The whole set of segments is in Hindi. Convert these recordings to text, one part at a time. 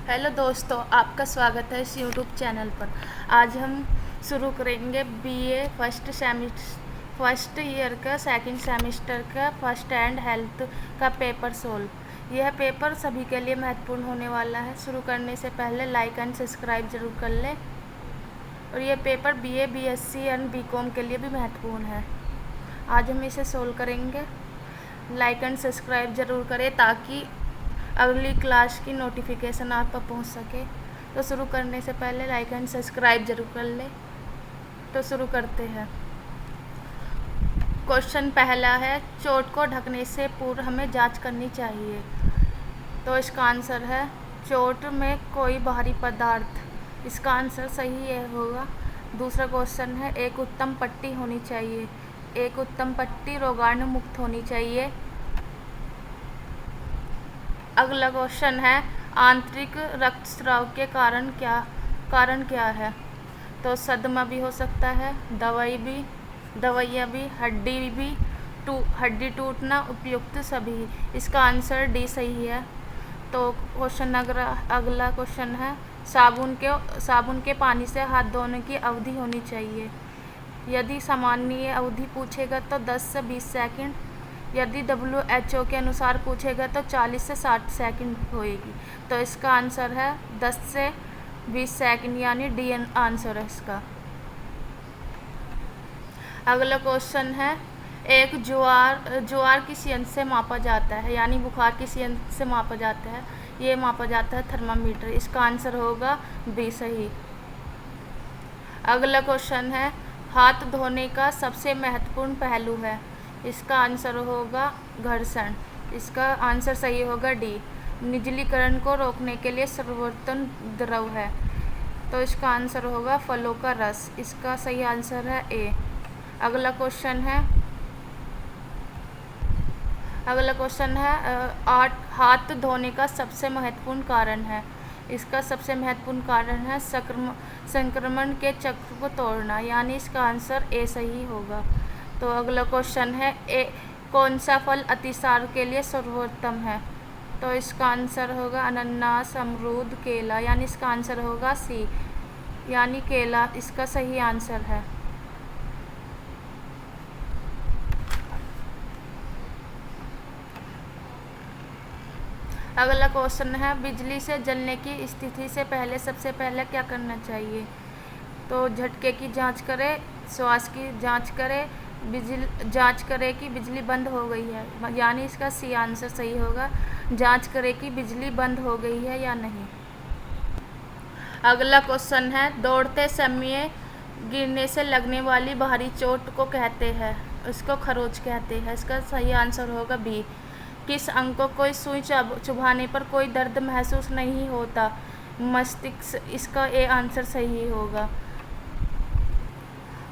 हेलो दोस्तों, आपका स्वागत है इस यूट्यूब चैनल पर। आज हम शुरू करेंगे बीए फर्स्ट ईयर का सेकंड सेमेस्टर का फर्स्ट एंड हेल्थ का पेपर सोल्व। यह पेपर सभी के लिए महत्वपूर्ण होने वाला है। शुरू करने से पहले लाइक एंड सब्सक्राइब जरूर कर लें। और यह paper BA, BSc and BCom के लिए भी महत्वपूर्ण है। आज हम इसे सोल्व करेंगे। लाइक एंड सब्सक्राइब ज़रूर करें ताकि अगली क्लास की नोटिफिकेशन आप तक पहुंच सके। तो शुरू करने से पहले लाइक एंड सब्सक्राइब जरूर कर लें। तो शुरू करते हैं। क्वेश्चन पहला है, चोट को ढकने से पूर्व हमें जांच करनी चाहिए। तो इसका आंसर है चोट में कोई बाहरी पदार्थ। इसका आंसर सही है होगा। दूसरा क्वेश्चन है, एक उत्तम पट्टी होनी चाहिए। एक उत्तम पट्टी रोगाणु मुक्त होनी चाहिए। अगला क्वेश्चन है, आंतरिक रक्तस्राव के कारण क्या है। तो सदमा भी हो सकता है, दवाइयाँ भी, हड्डी टूटना, उपयुक्त सभी। इसका आंसर डी सही है। तो अगला क्वेश्चन है, साबुन के पानी से हाथ धोने की अवधि होनी चाहिए। यदि सामान्य अवधि पूछेगा तो 10 से 20 सेकंड। यदि WHO के अनुसार पूछेगा तो 40 से 60 सेकंड होएगी। तो इसका आंसर है 10 से 20 सेकंड, यानी डी आंसर है इसका। अगला क्वेश्चन है, एक ज्वार किस यंत्र से मापा जाता है, यानी बुखार किस यंत्र से मापा जाता है। ये मापा जाता है थर्मामीटर। इसका आंसर होगा बी सही। अगला क्वेश्चन है, हाथ धोने का सबसे महत्वपूर्ण पहलू है। इसका आंसर होगा घर्षण। इसका आंसर सही होगा डी। निर्जलीकरण को रोकने के लिए सर्वोत्तम द्रव है। तो इसका आंसर होगा फलों का रस। इसका सही आंसर है ए। अगला क्वेश्चन है हाथ धोने का सबसे महत्वपूर्ण कारण है। इसका सबसे महत्वपूर्ण कारण है संक्रमण के चक्र को तोड़ना, यानी इसका आंसर ए सही होगा। तो अगला क्वेश्चन है, कौन सा फल अतिसार के लिए सर्वोत्तम है। तो इसका आंसर होगा अनानास, अमरूद, केला, यानी इसका आंसर होगा सी, यानी केला इसका सही आंसर है। अगला क्वेश्चन है, बिजली से जलने की स्थिति से पहले सबसे पहले क्या करना चाहिए। तो झटके की जांच करें, श्वास की जांच करें, जांच करें कि बिजली बंद हो गई है, यानी इसका सी आंसर सही होगा। जांच करें कि बिजली बंद हो गई है या नहीं। अगला क्वेश्चन है, दौड़ते समय गिरने से लगने वाली बाहरी चोट को कहते हैं। इसको खरोंच कहते हैं। इसका सही आंसर होगा बी। किस अंग को कोई सुई चुभाने पर कोई दर्द महसूस नहीं होता। मस्तिष्क। इसका ए आंसर सही होगा।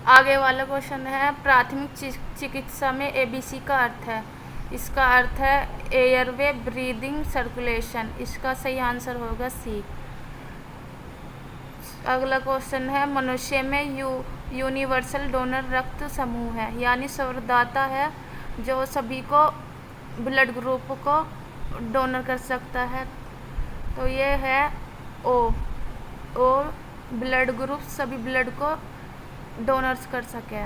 आगे वाला क्वेश्चन है, प्राथमिक चिकित्सा में ABC का अर्थ है। इसका अर्थ है एयरवे, ब्रीदिंग, सर्कुलेशन। इसका सही आंसर होगा सी। अगला क्वेश्चन है, मनुष्य में यूनिवर्सल डोनर रक्त समूह है, यानी सर्वदाता है जो सभी को ब्लड ग्रुप को डोनर कर सकता है। तो ये है ओ ब्लड ग्रुप सभी ब्लड को डोनर्स कर सके।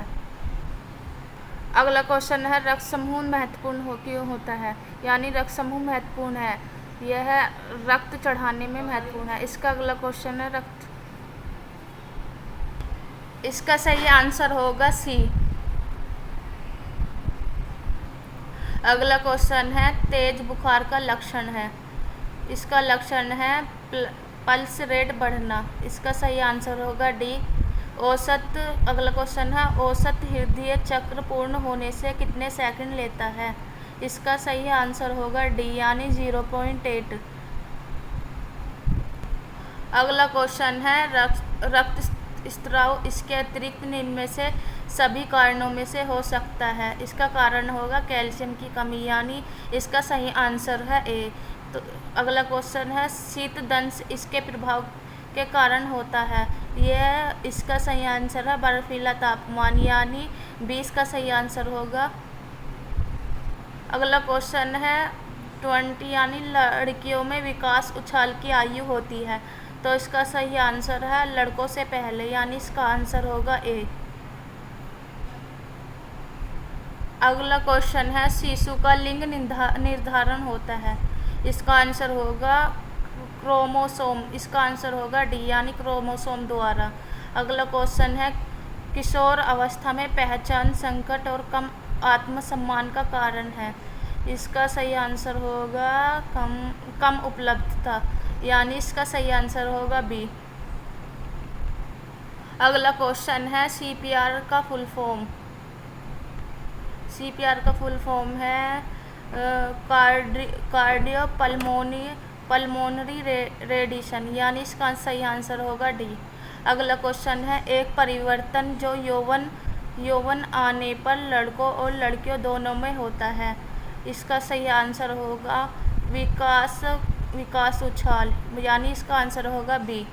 अगला क्वेश्चन है, रक्त समूह महत्वपूर्ण क्यों होता है, यानी रक्त समूह महत्वपूर्ण है, यह रक्त चढ़ाने में महत्वपूर्ण है। इसका अगला क्वेश्चन है इसका सही आंसर होगा सी। अगला क्वेश्चन है, तेज बुखार का लक्षण है। इसका लक्षण है पल्स रेट बढ़ना। इसका सही आंसर होगा डी। अगला क्वेश्चन है, औसत हृदय चक्र पूर्ण होने से कितने सेकंड लेता है। इसका सही आंसर होगा डी, यानी 0.8। अगला क्वेश्चन है, रक्त स्राव इसके अतिरिक्त निम्न में से सभी कारणों में से हो सकता है। इसका कारण होगा कैल्शियम की कमी, यानी इसका सही आंसर है ए। तो अगला क्वेश्चन है, शीत दंश इसके प्रभाव के कारण होता है। यह इसका सही आंसर है बर्फीला तापमान, यानी 20 का सही आंसर होगा। अगला क्वेश्चन है, 20 यानी लड़कियों में विकास उछाल की आयु होती है। तो इसका सही आंसर है लड़कों से पहले, यानी इसका आंसर होगा ए। अगला क्वेश्चन है शिशु का लिंग निर्धारण होता है। इसका आंसर होगा क्रोमोसोम, इसका आंसर होगा डी यानी क्रोमोसोम द्वारा। अगला क्वेश्चन है किशोर अवस्था में पहचान संकट और कम आत्मसम्मान का कारण है। इसका सही आंसर होगा कम उपलब्धता, यानी इसका सही आंसर होगा बी। अगला क्वेश्चन है सीपीआर का फुल फॉर्म। सीपीआर का फुल फॉर्म है कार्डियो पल्मोनरी रेडिशन, यानी इसका सही आंसर होगा डी। अगला क्वेश्चन है एक परिवर्तन जो यौवन आने पर लड़कों और लड़कियों दोनों में होता है। इसका सही आंसर होगा विकास उछाल, यानी इसका आंसर होगा बी।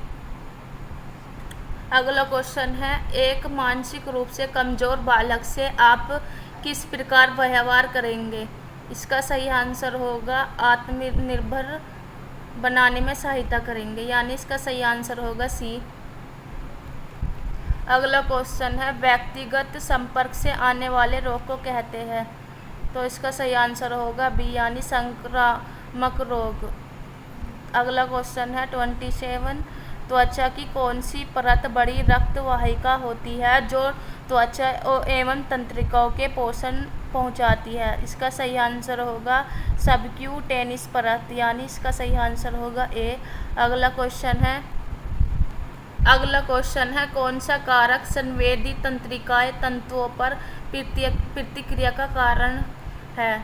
अगला क्वेश्चन है एक मानसिक रूप से कमजोर बालक से आप किस प्रकार व्यवहार करेंगे। इसका सही आंसर होगा आत्मनिर्भर बनाने में सहायता करेंगे, यानी इसका सही आंसर होगा सी। अगला क्वेश्चन है व्यक्तिगत संपर्क से आने वाले रोग को कहते हैं। तो इसका सही आंसर होगा बी यानी संक्रामक रोग। अगला क्वेश्चन है 27 त्वचा की कौन सी परत बड़ी रक्त वाहिका होती है जो त्वचा एवं तंत्रिकाओं के पोषण पहुंचाती है। इसका सही आंसर होगा सबक्यूटेनिस परत, यानी इसका सही आंसर होगा ए। अगला क्वेश्चन है कौन सा कारक संवेदी तंत्रिकाएं तंतुओं पर प्रतिक्रिया का कारण है।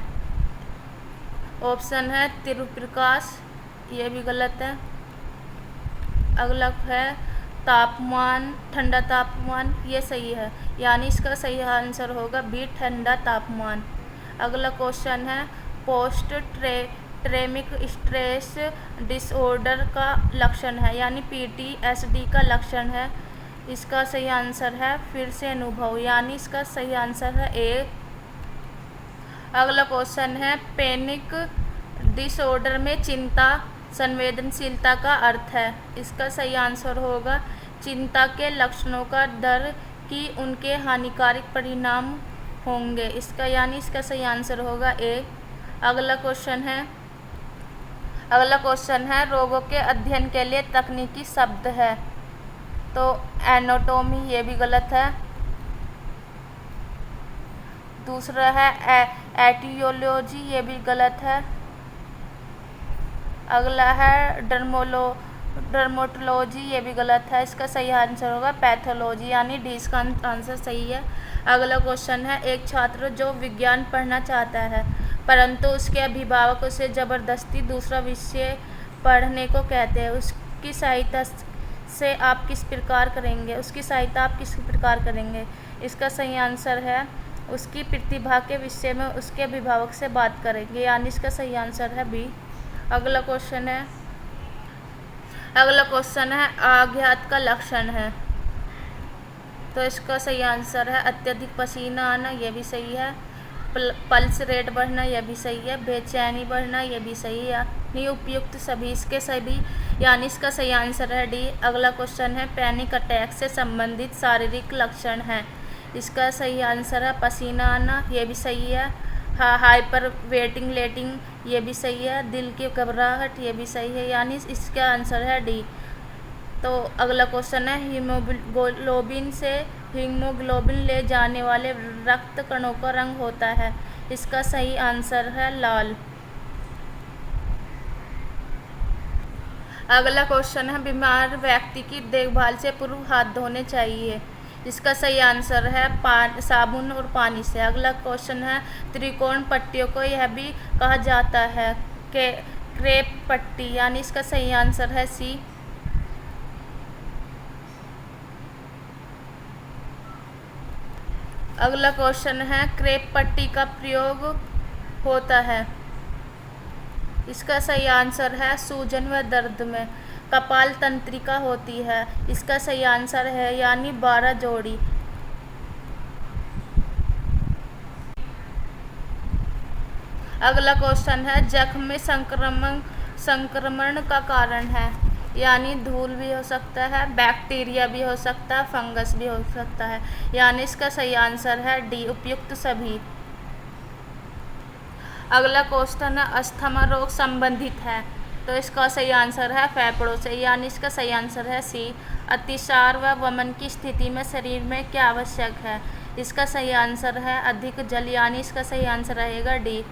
ऑप्शन है त्रिप्रकाश, ये भी गलत है। अगला है तापमान, ठंडा तापमान, ये सही है, यानी इसका सही आंसर होगा बी ठंडा तापमान। अगला क्वेश्चन है पोस्ट ट्रेमिक स्ट्रेस डिसऑर्डर का लक्षण है, यानी पीटीएसडी का लक्षण है। इसका सही आंसर है फिर से अनुभव, यानी इसका सही आंसर है ए। अगला क्वेश्चन है पैनिक डिसऑर्डर में चिंता संवेदनशीलता का अर्थ है। इसका सही आंसर होगा चिंता के लक्षणों का डर कि उनके हानिकारक परिणाम होंगे, इसका यानी इसका सही आंसर होगा ए। अगला क्वेश्चन है रोगों के अध्ययन के लिए तकनीकी शब्द है। तो एनाटॉमी, ये भी गलत है। दूसरा है एटियोलॉजी, ये भी गलत है। अगला है डर्मेटोलॉजी, ये भी गलत है। इसका सही आंसर होगा पैथोलॉजी, यानी डी इसका आंसर सही है। अगला क्वेश्चन है एक छात्र जो विज्ञान पढ़ना चाहता है परंतु उसके अभिभावक उसे ज़बरदस्ती दूसरा विषय पढ़ने को कहते हैं, उसकी सहायता आप किस प्रकार करेंगे। इसका सही आंसर है उसकी प्रतिभा के विषय में उसके अभिभावक से बात करेंगे, यानी इसका सही आंसर है बी। अगला क्वेश्चन है आघात का लक्षण है। तो इसका सही आंसर है अत्यधिक पसीना आना, यह भी सही है। पल्स रेट बढ़ना, यह भी सही है। बेचैनी बढ़ना, यह भी सही है। नहीं उपयुक्त सभी इसके सभी, यानी इसका सही आंसर है डी। अगला क्वेश्चन है पैनिक अटैक से संबंधित शारीरिक लक्षण है। इसका सही आंसर है पसीना आना, यह भी सही है। हाइपर वेंटिलेटिंग, ये भी सही है। दिल की घबराहट, ये भी सही है, यानी इसका आंसर है डी। तो अगला क्वेश्चन है हीमोग्लोबिन ले जाने वाले रक्त कणों का रंग होता है। इसका सही आंसर है लाल। अगला क्वेश्चन है बीमार व्यक्ति की देखभाल से पूर्व हाथ धोने चाहिए। इसका सही आंसर है साबुन और पानी से। अगला क्वेश्चन है त्रिकोण पट्टियों को यह भी कहा जाता है क्रेप पट्टी, यानी इसका सही आंसर है सी। अगला क्वेश्चन है क्रेप पट्टी का प्रयोग होता है। इसका सही आंसर है सूजन व दर्द में। कपाल तंत्रिका होती है। इसका सही आंसर है यानी 12 जोड़ी। अगला क्वेश्चन है, जख्म में संक्रमण का कारण है, यानी धूल भी हो सकता है, बैक्टीरिया भी हो सकता है, फंगस भी हो सकता है, यानी इसका सही आंसर है डी, उपयुक्त सभी। अगला क्वेश्चन है, अस्थमा रोग संबंधित है, तो इसका सही आंसर है फेफड़ों से, यानी इसका सही आंसर है सी। अतिसार व वमन की स्थिति में शरीर में क्या आवश्यक है, इसका सही आंसर है अधिक जल, यानी इसका सही आंसर रहेगा डी।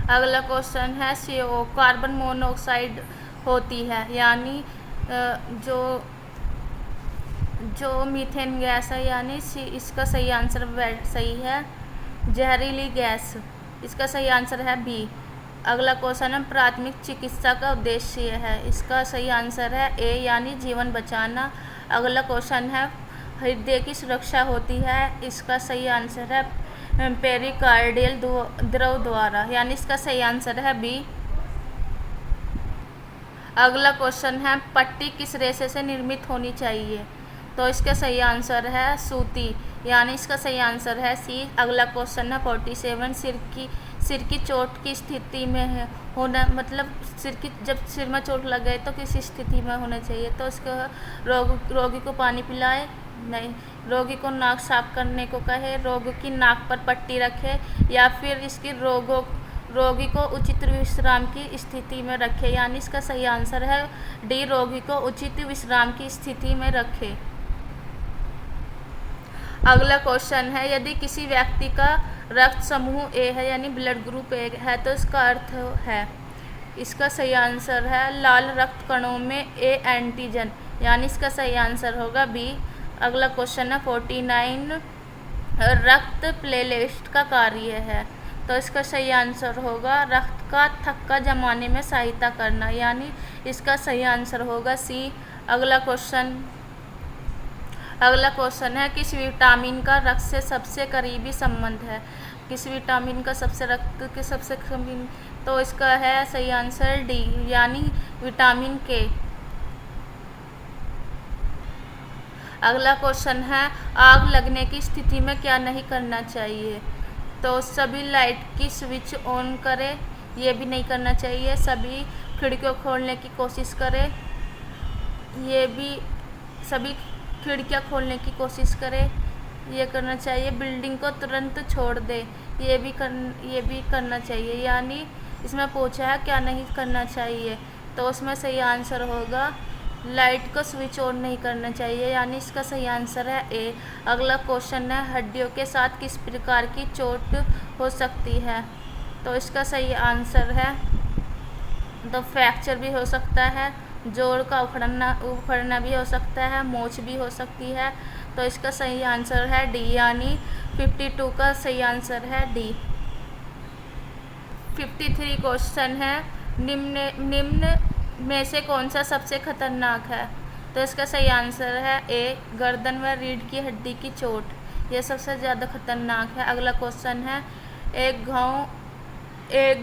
अगला क्वेश्चन है, CO कार्बन मोनोऑक्साइड होती है, यानी जो जो मीथेन गैस है, यानी सी, इसका सही आंसर सही है जहरीली गैस, इसका सही आंसर है बी। अगला क्वेश्चन है, प्राथमिक चिकित्सा का उद्देश्य है, इसका सही आंसर है ए, यानी जीवन बचाना। अगला क्वेश्चन है, हृदय की सुरक्षा होती है, इसका सही आंसर है पेरिकार्डियल द्रव द्वारा, यानी इसका सही आंसर है बी। अगला क्वेश्चन है, पट्टी किस रेशे से निर्मित होनी चाहिए, तो इसका सही आंसर है सूती, यानी इसका सही आंसर है सी। अगला क्वेश्चन है 47, सिर की चोट की स्थिति में है होना, मतलब जब सिर में चोट लग गए तो किस स्थिति में होना चाहिए, तो इसका रोगी को पानी पिलाए, नहीं, रोगी को नाक साफ करने को कहे, रोगी की नाक पर पट्टी रखे, या फिर इसकी रोगी को उचित विश्राम की स्थिति में रखे, यानी इसका सही आंसर है डी, रोगी को उचित विश्राम की स्थिति में रखे। अगला क्वेश्चन है, यदि किसी व्यक्ति का रक्त समूह ए है, यानी ब्लड ग्रुप ए है, तो इसका अर्थ है, इसका सही आंसर है लाल रक्त कणों में ए एंटीजन, यानी इसका सही आंसर होगा बी। अगला क्वेश्चन है 49, रक्त प्लेटलेट का कार्य है, तो इसका सही आंसर होगा रक्त का थक्का जमाने में सहायता करना, यानी इसका सही आंसर होगा सी। अगला क्वेश्चन है, किस विटामिन का रक्त से सबसे करीबी संबंध है, किस विटामिन का रक्त के सबसे करीबी, तो इसका है सही आंसर डी, यानी विटामिन के। अगला क्वेश्चन है, आग लगने की स्थिति में क्या नहीं करना चाहिए, तो सभी लाइट की स्विच ऑन करें, ये भी नहीं करना चाहिए, सभी खिड़कियों खोलने की कोशिश करें, ये भी, सभी खिड़कियां खोलने की कोशिश करें, ये करना चाहिए, बिल्डिंग को तुरंत छोड़ दे, ये भी करना चाहिए, यानी इसमें पूछा है क्या नहीं करना चाहिए, तो उसमें सही आंसर होगा लाइट को स्विच ऑन नहीं करना चाहिए, यानी इसका सही आंसर है ए। अगला क्वेश्चन है, हड्डियों के साथ किस प्रकार की चोट हो सकती है, तो इसका सही आंसर है, तो फ्रैक्चर भी हो सकता है, जोड़ का उखड़ना भी हो सकता है, मोच भी हो सकती है, तो इसका सही आंसर है डी, यानी 52 का सही आंसर है डी। 53 क्वेश्चन है, निम्न में से कौन सा सबसे खतरनाक है, तो इसका सही आंसर है ए, गर्दन व रीढ़ की हड्डी की चोट, यह सबसे ज़्यादा खतरनाक है। अगला क्वेश्चन है, एक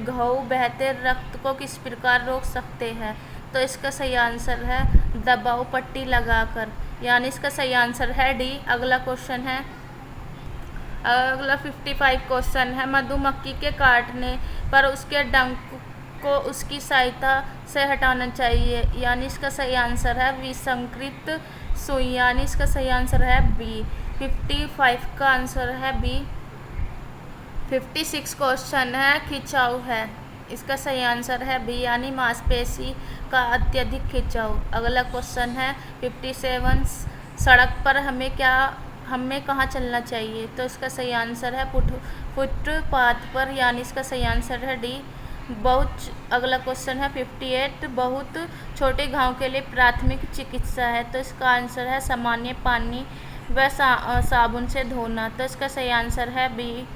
घाव बहते रक्त को किस प्रकार रोक सकते हैं, तो इसका सही आंसर है दबाव पट्टी लगाकर, यानी इसका सही आंसर है डी। अगला क्वेश्चन है, अगला 55 क्वेश्चन है, मधुमक्खी के काटने पर उसके डंक को उसकी सहायता से हटाना चाहिए, यानी इसका सही आंसर है विसंकृत सुई, यानी इसका सही आंसर है बी। 55 का आंसर है बी। 56 क्वेश्चन है, खिंचाव है, इसका सही आंसर है बी, यानी मांसपेशी का अत्यधिक खिंचाव। अगला क्वेश्चन है 57, सड़क पर हमें कहाँ चलना चाहिए, तो इसका सही आंसर है फुटपाथ पर, यानी इसका सही आंसर है डी। अगला क्वेश्चन है 58, बहुत छोटे घाव के लिए प्राथमिक चिकित्सा है, तो इसका आंसर है सामान्य पानी व साबुन से धोना, तो इसका सही आंसर है बी।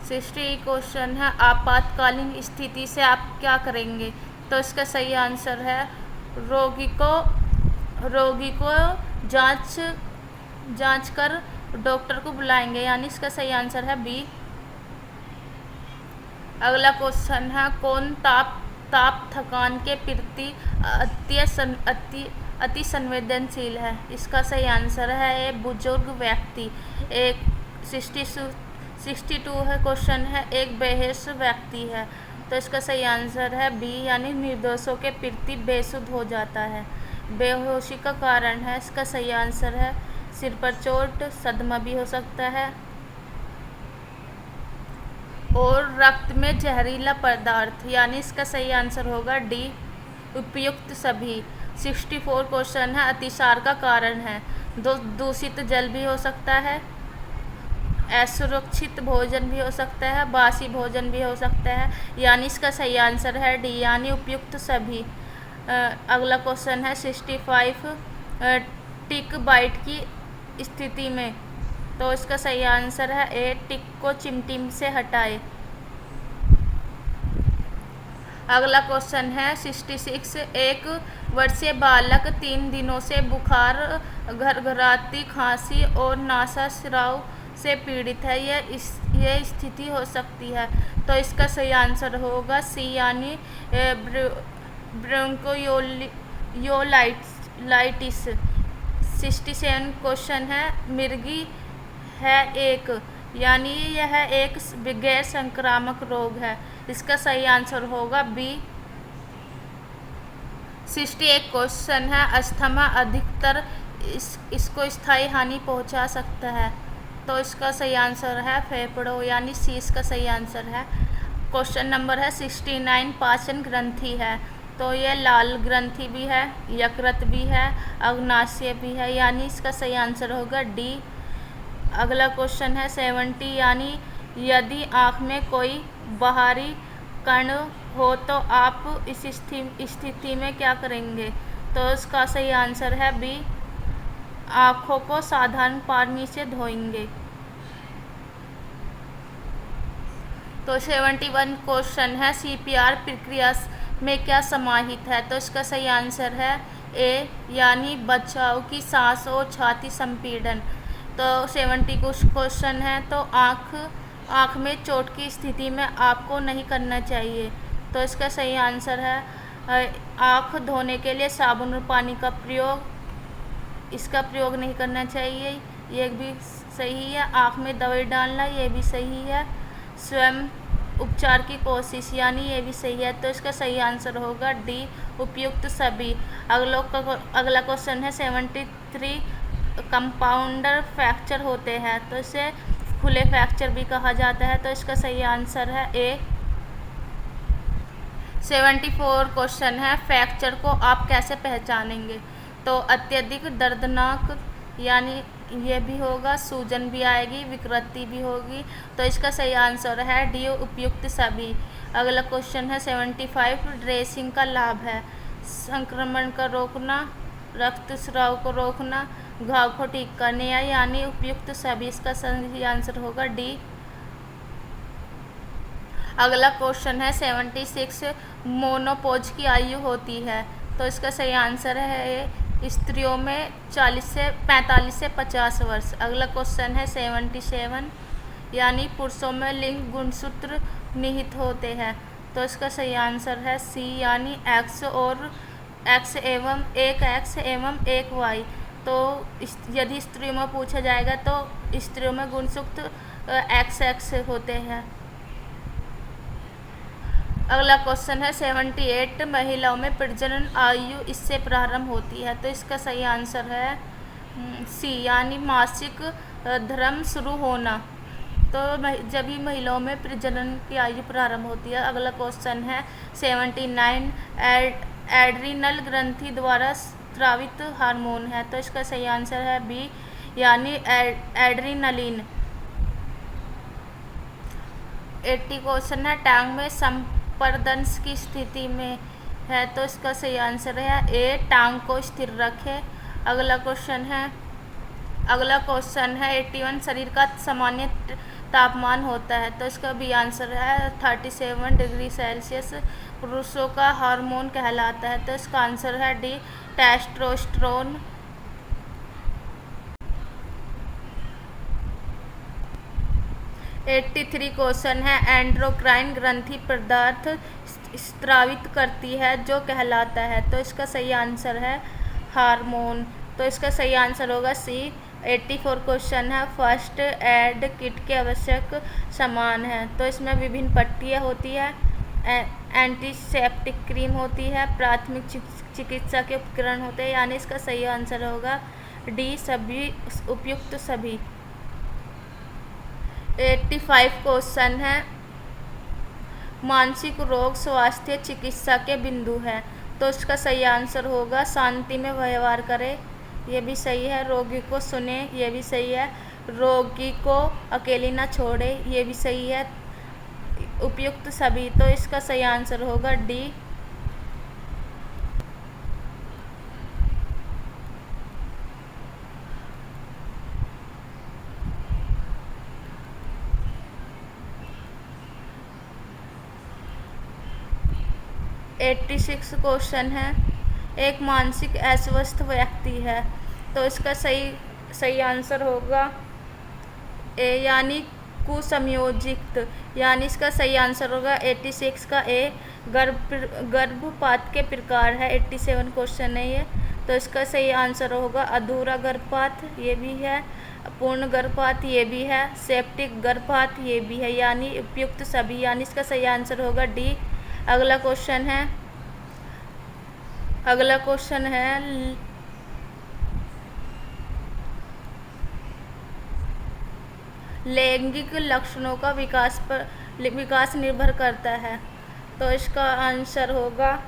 60 क्वेश्चन है, आपातकालीन स्थिति से आप क्या करेंगे, तो इसका सही आंसर है रोगी को जांच कर डॉक्टर को बुलाएंगे, यानी इसका सही आंसर है बी। अगला क्वेश्चन है, कौन ताप थकान के प्रति अति संवेदनशील है, इसका सही आंसर है ए, बुजुर्ग व्यक्ति। 62 है क्वेश्चन है, एक बेहोश व्यक्ति है। तो इसका सही आंसर है बी, यानी निर्दोषों के प्रति बेसुध हो जाता है। बेहोशी का कारण है, इसका सही आंसर है सिर पर चोट, सदमा भी हो सकता है, और रक्त में जहरीला पदार्थ, यानी इसका सही आंसर होगा डी, उपयुक्त सभी। 64 क्वेश्चन है, अतिसार का कारण है। दूषित जल भी हो सकता है, असुरक्षित भोजन भी हो सकता है, बासी भोजन भी हो सकता है, यानी इसका सही आंसर है डी, यानी उपयुक्त सभी। अगला क्वेश्चन है 65, टिक बाइट की स्थिति में। तो इसका सही आंसर है ए, टिक को चिमटी से हटाए। अगला क्वेश्चन है 66, एक वर्षीय बालक 3 दिनों से बुखार, घरघराती खांसी और नासा स्राव से पीड़ित है। यह स्थिति हो सकती है। तो इसका सही आंसर होगा सी, यानी ब्रोंकोयोलाइटिस। 67 क्वेश्चन है, मिर्गी है एक, यानी यह एक गैर संक्रामक रोग है। इसका सही आंसर होगा बी। 68 क्वेश्चन है, अस्थमा अधिकतर इसको स्थायी हानि पहुंचा सकता है। तो इसका सही आंसर है फेफड़ों, यानी सी इसका सही आंसर है। क्वेश्चन नंबर है 69, पाचन ग्रंथि है। तो ये लाल ग्रंथि भी है, यकृत भी है, अग्नाशय भी है, यानी इसका सही आंसर होगा डी। अगला क्वेश्चन है 70, यानी यदि आँख में कोई बाहरी कण हो तो आप इस स्थिति में क्या करेंगे। तो इसका सही आंसर है बी, आँखों को साधारण पानी से धोएंगे। तो 71 क्वेश्चन है, सीपीआर प्रक्रिया में क्या समाहित है। तो इसका सही आंसर है ए, यानी बचाव की सांस और छाती संपीड़न। तो 70 क्वेश्चन है, तो आँख में चोट की स्थिति में आपको नहीं करना चाहिए। तो इसका सही आंसर है आँख धोने के लिए साबुन और पानी का प्रयोग, इसका प्रयोग नहीं करना चाहिए, ये भी सही है। आँख में दवाई डालना, ये भी सही है। स्वयं उपचार की कोशिश, यानी ये भी सही है। तो इसका सही आंसर होगा डी, उपयुक्त सभी। अगला क्वेश्चन है 73, कंपाउंडर फ्रैक्चर होते हैं, तो इसे खुले फ्रैक्चर भी कहा जाता है। तो इसका सही आंसर है ए। 74 क्वेश्चन है, फ्रैक्चर को आप कैसे पहचानेंगे। तो अत्यधिक दर्दनाक, यानी ये भी होगा, सूजन भी आएगी, विकृति भी होगी। तो इसका सही आंसर है डी, उपयुक्त सभी। अगला क्वेश्चन है 75, ड्रेसिंग का लाभ है संक्रमण का रोकना, रक्तस्राव को रोकना, घाव को ठीक करने, यानी उपयुक्त सभी। इसका सही आंसर होगा डी। अगला क्वेश्चन है 76, मोनोपोज की आयु होती है। तो इसका सही आंसर है स्त्रियों में 45 से 50 वर्ष। अगला क्वेश्चन है 77, यानी पुरुषों में लिंग गुणसूत्र निहित होते हैं। तो इसका सही आंसर है सी, यानी एक्स एवं एक वाई। तो यदि स्त्रियों में पूछा जाएगा तो स्त्रियों में गुणसूत्र एक्स होते हैं। अगला क्वेश्चन है 78, महिलाओं में प्रजनन आयु इससे प्रारंभ होती है। तो इसका सही आंसर है सी, यानी मासिक धर्म शुरू होना। तो जब भी महिलाओं में प्रजनन की आयु प्रारंभ होती है। अगला क्वेश्चन है 79, एड्रीनल ग्रंथि द्वारा स्रावित हार्मोन है। तो इसका सही आंसर है बी, यानी एड्रीनलिन। 80 क्वेश्चन है, टांग में संपर्दंश की स्थिति में है। तो इसका सही आंसर है ए, टांग को स्थिर रखे। अगला क्वेश्चन है 81, शरीर का सामान्य तापमान होता है। तो इसका भी आंसर है 37 डिग्री सेल्सियस। पुरुषों का हार्मोन कहलाता है। तो इसका आंसर है डी, टेस्टोस्टेरोन। 83 क्वेश्चन है, एंडोक्राइन ग्रंथि पदार्थ स्रावित करती है जो कहलाता है। तो इसका सही आंसर है हार्मोन। तो इसका सही आंसर होगा सी, 84 क्वेश्चन है, फर्स्ट एड किट के आवश्यक सामान है। तो इसमें विभिन्न पट्टियाँ होती है, एंटीसेप्टिक क्रीम होती है, प्राथमिक चिकित्सा के उपकरण होते हैं, यानी इसका सही आंसर होगा डी सभी, उपयुक्त सभी। 85 क्वेश्चन है, मानसिक रोग स्वास्थ्य चिकित्सा के बिंदु है। तो इसका सही आंसर होगा शांति में व्यवहार करें, ये भी सही है। रोगी को सुने, ये भी सही है। रोगी को अकेली ना छोड़े, ये भी सही है। उपयुक्त सभी, तो इसका सही आंसर होगा डी। एट्टी 86 क्वेश्चन है, एक मानसिक अस्वस्थ व्यक्ति है। तो इसका सही आंसर होगा ए, यानी कुसंयोजित, यानी इसका सही आंसर होगा 86 का ए। गर्भपात के प्रकार है, 87 क्वेश्चन है ये। तो इसका सही आंसर होगा अधूरा गर्भपात, ये भी है। पूर्ण गर्भपात, ये भी है। सेप्टिक गर्भपात, ये भी है, यानी उपयुक्त सभी, यानी इसका सही आंसर होगा डी। अगला क्वेश्चन है लैंगिक लक्षणों का विकास निर्भर करता है। तो इसका आंसर होगा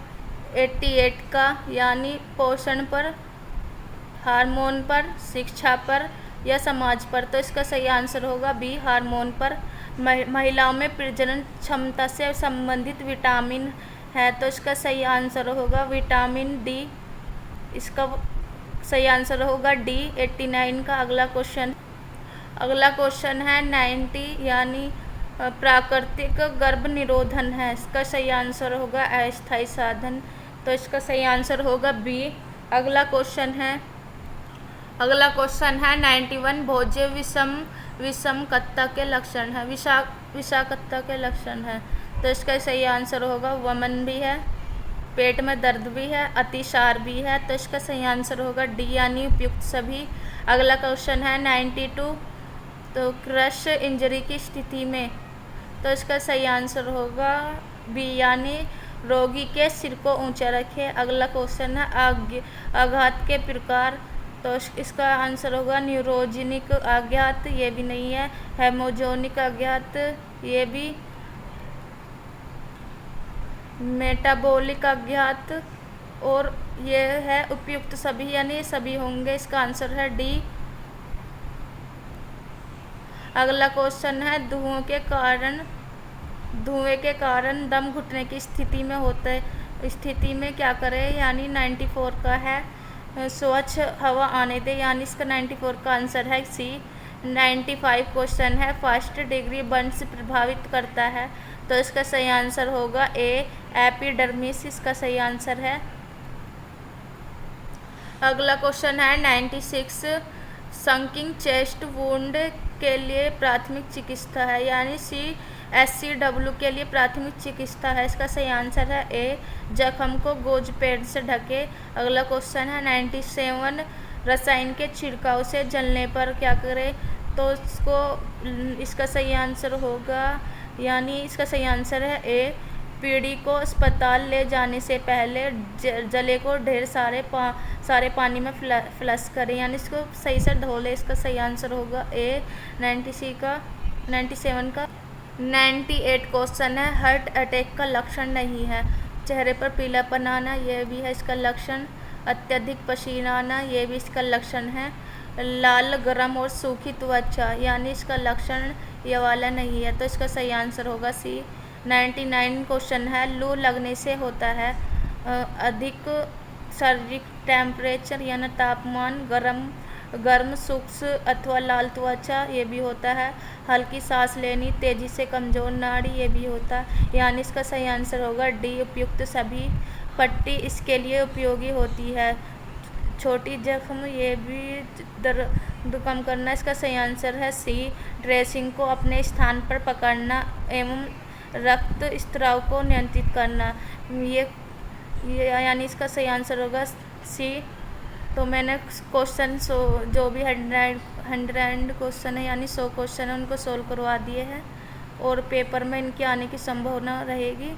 88 का, यानी पोषण पर, हार्मोन पर, शिक्षा पर या समाज पर। तो इसका सही आंसर होगा बी, हार्मोन पर। महिलाओं में प्रजनन क्षमता से संबंधित विटामिन है। तो इसका सही आंसर होगा विटामिन डी, इसका सही आंसर होगा डी 89 का। अगला क्वेश्चन है 90, यानी प्राकृतिक गर्भ निरोधन है। इसका सही आंसर होगा अस्थायी साधन। तो इसका सही आंसर होगा बी। अगला क्वेश्चन है 91, भोज्य विषमकता के लक्षण है, विषाक्तता के लक्षण है। तो इसका सही आंसर होगा वमन भी है, पेट में दर्द भी है, अतिसार भी है। तो इसका सही आंसर होगा डी, यानी उपयुक्त सभी। अगला क्वेश्चन है 92, तो क्रश इंजरी की स्थिति में। तो इसका सही आंसर होगा बी, यानी रोगी के सिर को ऊंचा रखें। अगला क्वेश्चन है आघात के प्रकार। तो इसका आंसर होगा न्यूरोजेनिक आघात, ये भी नहीं है। हेमोजेनिक आघात, ये भी। मेटाबॉलिक आघात, और ये है उपयुक्त सभी, यानी सभी होंगे। इसका आंसर है डी। अगला क्वेश्चन है धुएं के कारण दम घुटने की स्थिति में क्या करें, यानी 94 का है स्वच्छ हवा आने दे, यानी इसका 94 का आंसर है सी। 95 क्वेश्चन है फर्स्ट डिग्री बर्न्स प्रभावित करता है। तो इसका सही आंसर होगा ए, एपिडर्मिस, इसका सही आंसर है। अगला क्वेश्चन है 96, संकिंग चेस्ट वुंड के लिए प्राथमिक चिकित्सा है, यानी SCW के लिए प्राथमिक चिकित्सा है। इसका सही आंसर है ए, जख्म को गोज पेड़ से ढके। अगला क्वेश्चन है 97, रसायन के छिड़काव से जलने पर क्या करें। तो इसका सही आंसर होगा, यानी इसका सही आंसर है ए, पीड़ी को अस्पताल ले जाने से पहले जले को ढेर सारे पानी में फ्लश करें, यानी इसको सही से धो ले। इसका सही आंसर होगा ए 97 का। 98 क्वेश्चन है हार्ट अटैक का लक्षण नहीं है, चेहरे पर पीलापन आना, यह भी है इसका लक्षण। अत्यधिक पसीना आना, ये भी इसका लक्षण है। लाल, गर्म और सूखी त्वचा, यानी इसका लक्षण ये वाला नहीं है। तो इसका सही आंसर होगा सी। 99 क्वेश्चन है लू लगने से होता है अधिक शारीरिक टेम्परेचर, यानी तापमान, गर्म सूक्ष्म अथवा लाल त्वचा, ये भी होता है। हल्की सांस लेनी, तेजी से कमजोर नाड़ी, ये भी होता है, यानी इसका सही आंसर होगा डी, उपयुक्त सभी। पट्टी इसके लिए उपयोगी होती है। छोटी जख्म, ये भी दर्द कम करना, इसका सही आंसर है सी। ड्रेसिंग को अपने स्थान पर पकड़ना एवं रक्त स्राव को नियंत्रित करना, ये यानी इसका सही आंसर होगा सी। तो मैंने क्वेश्चन जो भी 100 क्वेश्चन है यानी 100 क्वेश्चन है उनको सोल्व करवा दिए हैं और पेपर में इनके आने की संभावना रहेगी।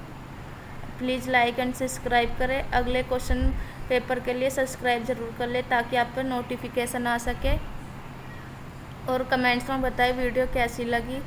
प्लीज़ लाइक एंड सब्सक्राइब करें। अगले क्वेश्चन पेपर के लिए सब्सक्राइब ज़रूर कर ले ताकि आप पर नोटिफिकेशन आ सके। और कमेंट्स में बताएं वीडियो कैसी लगी।